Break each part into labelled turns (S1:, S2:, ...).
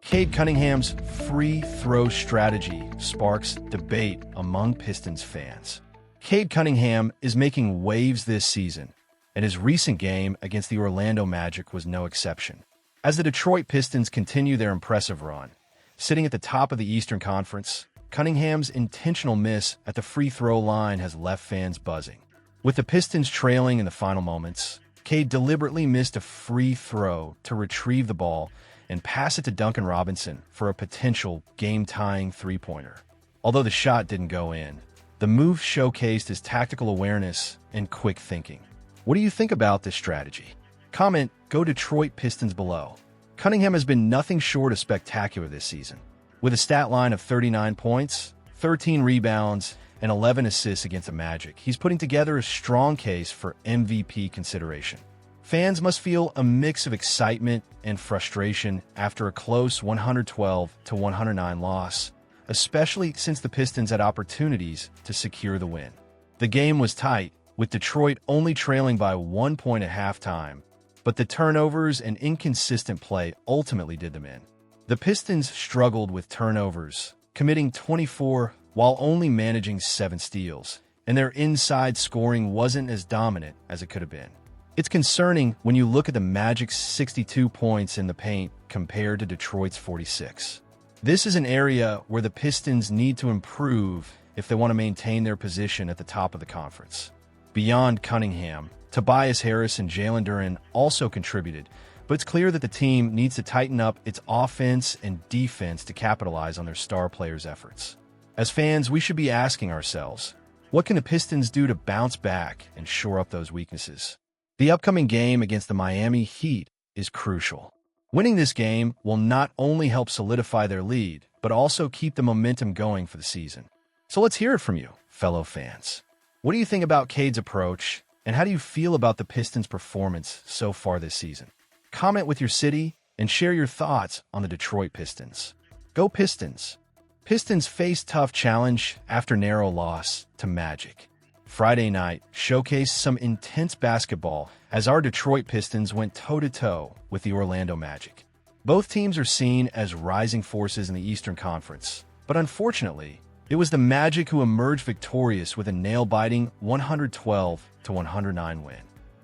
S1: Cade Cunningham's free throw strategy sparks debate among Pistons fans. Cade Cunningham is making waves this season, and his recent game against the Orlando Magic was no exception. As the Detroit Pistons continue their impressive run, sitting at the top of the Eastern Conference, Cunningham's intentional miss at the free throw line has left fans buzzing. With the Pistons trailing in the final moments, Cade deliberately missed a free throw to retrieve the ball and pass it to Duncan Robinson for a potential game-tying three-pointer. Although the shot didn't go in, the move showcased his tactical awareness and quick thinking. What do you think about this strategy? Comment Go Detroit Pistons below. Cunningham has been nothing short of spectacular this season. With a stat line of 39 points, 13 rebounds, and 11 assists against the Magic, he's putting together a strong case for MVP consideration. Fans must feel a mix of excitement and frustration after a close 112-109 loss, especially since the Pistons had opportunities to secure the win. The game was tight, with Detroit only trailing by 1 point at halftime, but the turnovers and inconsistent play ultimately did them in. The Pistons struggled with turnovers, committing 24 while only managing 7 steals, and their inside scoring wasn't as dominant as it could have been. It's concerning when you look at the Magic's 62 points in the paint compared to Detroit's 46. This is an area where the Pistons need to improve if they want to maintain their position at the top of the conference. Beyond Cunningham, Tobias Harris and Jalen Duren also contributed, but it's clear that the team needs to tighten up its offense and defense to capitalize on their star players' efforts. As fans, we should be asking ourselves, what can the Pistons do to bounce back and shore up those weaknesses? The upcoming game against the Miami Heat is crucial. Winning this game will not only help solidify their lead, but also keep the momentum going for the season. So let's hear it from you, fellow fans. What do you think about Cade's approach, and how do you feel about the Pistons' performance so far this season? Comment with your city and share your thoughts on the Detroit Pistons. Go Pistons! Pistons face tough challenge after narrow loss to Magic. Friday night showcased some intense basketball as our Detroit Pistons went toe-to-toe with the Orlando Magic. Both teams are seen as rising forces in the Eastern Conference, but unfortunately, it was the Magic who emerged victorious with a nail-biting 112-109 win.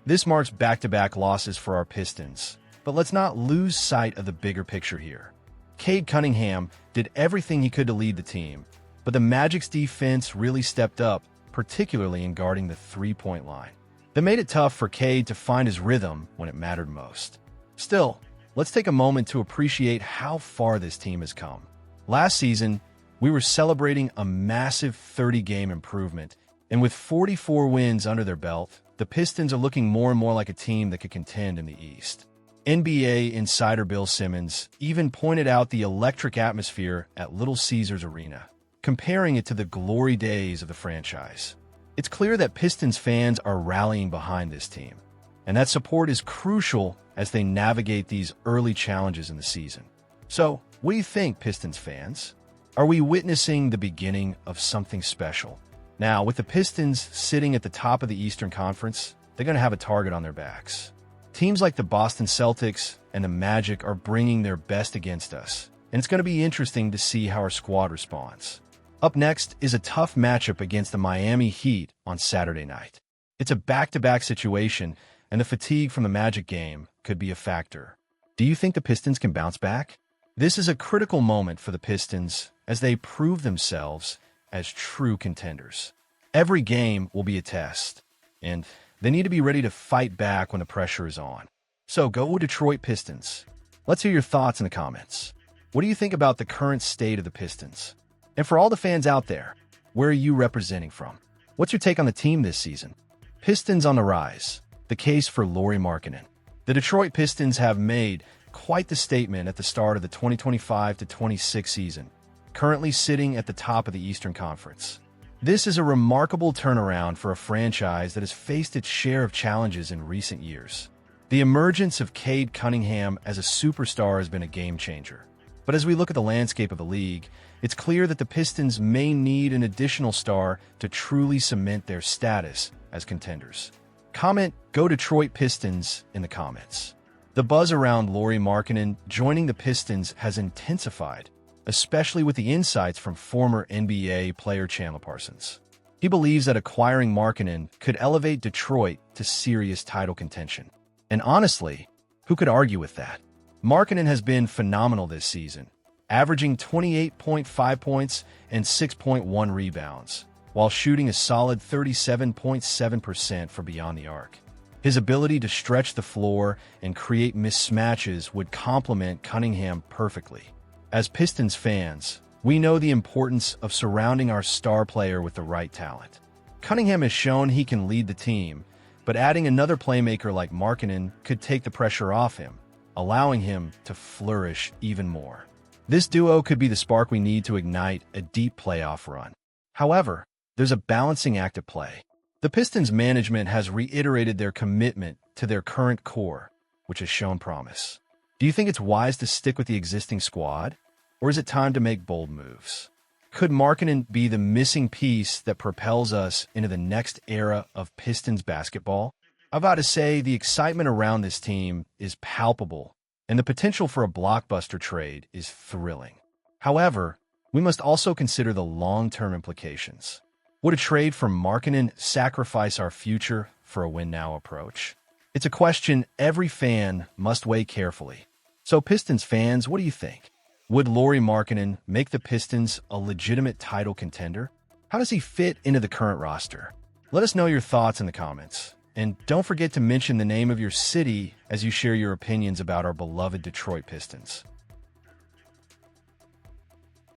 S1: This marks back-to-back losses for our Pistons, but let's not lose sight of the bigger picture here. Cade Cunningham did everything he could to lead the team, but the Magic's defense really stepped up, particularly in guarding the three-point line. That made it tough for Cade to find his rhythm when it mattered most. Still, let's take a moment to appreciate how far this team has come. Last season, we were celebrating a massive 30-game improvement, and with 44 wins under their belt, the Pistons are looking more and more like a team that could contend in the East. NBA insider Bill Simmons even pointed out the electric atmosphere at Little Caesars Arena, comparing it to the glory days of the franchise. It's clear that Pistons fans are rallying behind this team, and that support is crucial as they navigate these early challenges in the season. So, what do you think, Pistons fans? Are we witnessing the beginning of something special? Now, with the Pistons sitting at the top of the Eastern Conference, they're going to have a target on their backs. Teams like the Boston Celtics and the Magic are bringing their best against us, and it's going to be interesting to see how our squad responds. Up next is a tough matchup against the Miami Heat on Saturday night. It's a back-to-back situation, and the fatigue from the Magic game could be a factor. Do you think the Pistons can bounce back? This is a critical moment for the Pistons as they prove themselves as true contenders. Every game will be a test, and they need to be ready to fight back when the pressure is on. So go Detroit Pistons. Let's hear your thoughts in the comments. What do you think about the current state of the Pistons? And for all the fans out there, where are you representing from? What's your take on the team this season? Pistons on the rise. The case for Lauri Markkanen. The Detroit Pistons have made quite the statement at the start of the 2025-26 season, currently sitting at the top of the Eastern Conference. This is a remarkable turnaround for a franchise that has faced its share of challenges in recent years. The emergence of Cade Cunningham as a superstar has been a game-changer. But as we look at the landscape of the league, it's clear that the Pistons may need an additional star to truly cement their status as contenders. Comment Go Detroit Pistons in the comments. The buzz around Lauri Markkanen joining the Pistons has intensified, especially with the insights from former NBA player Chandler Parsons. He believes that acquiring Markkanen could elevate Detroit to serious title contention. And honestly, who could argue with that? Markkanen has been phenomenal this season, averaging 28.5 points and 6.1 rebounds, while shooting a solid 37.7% from beyond the arc. His ability to stretch the floor and create mismatches would complement Cunningham perfectly. As Pistons fans, we know the importance of surrounding our star player with the right talent. Cunningham has shown he can lead the team, but adding another playmaker like Markkanen could take the pressure off him, allowing him to flourish even more. This duo could be the spark we need to ignite a deep playoff run. However, there's a balancing act at play. The Pistons management has reiterated their commitment to their current core, which has shown promise. Do you think it's wise to stick with the existing squad, or is it time to make bold moves? Could Markkanen be the missing piece that propels us into the next era of Pistons basketball? I've got to say, the excitement around this team is palpable, and the potential for a blockbuster trade is thrilling. However, we must also consider the long-term implications. Would a trade for Markkanen sacrifice our future for a win-now approach? It's a question every fan must weigh carefully. So Pistons fans, what do you think? Would Lauri Markkanen make the Pistons a legitimate title contender? How does he fit into the current roster? Let us know your thoughts in the comments. And don't forget to mention the name of your city as you share your opinions about our beloved Detroit Pistons.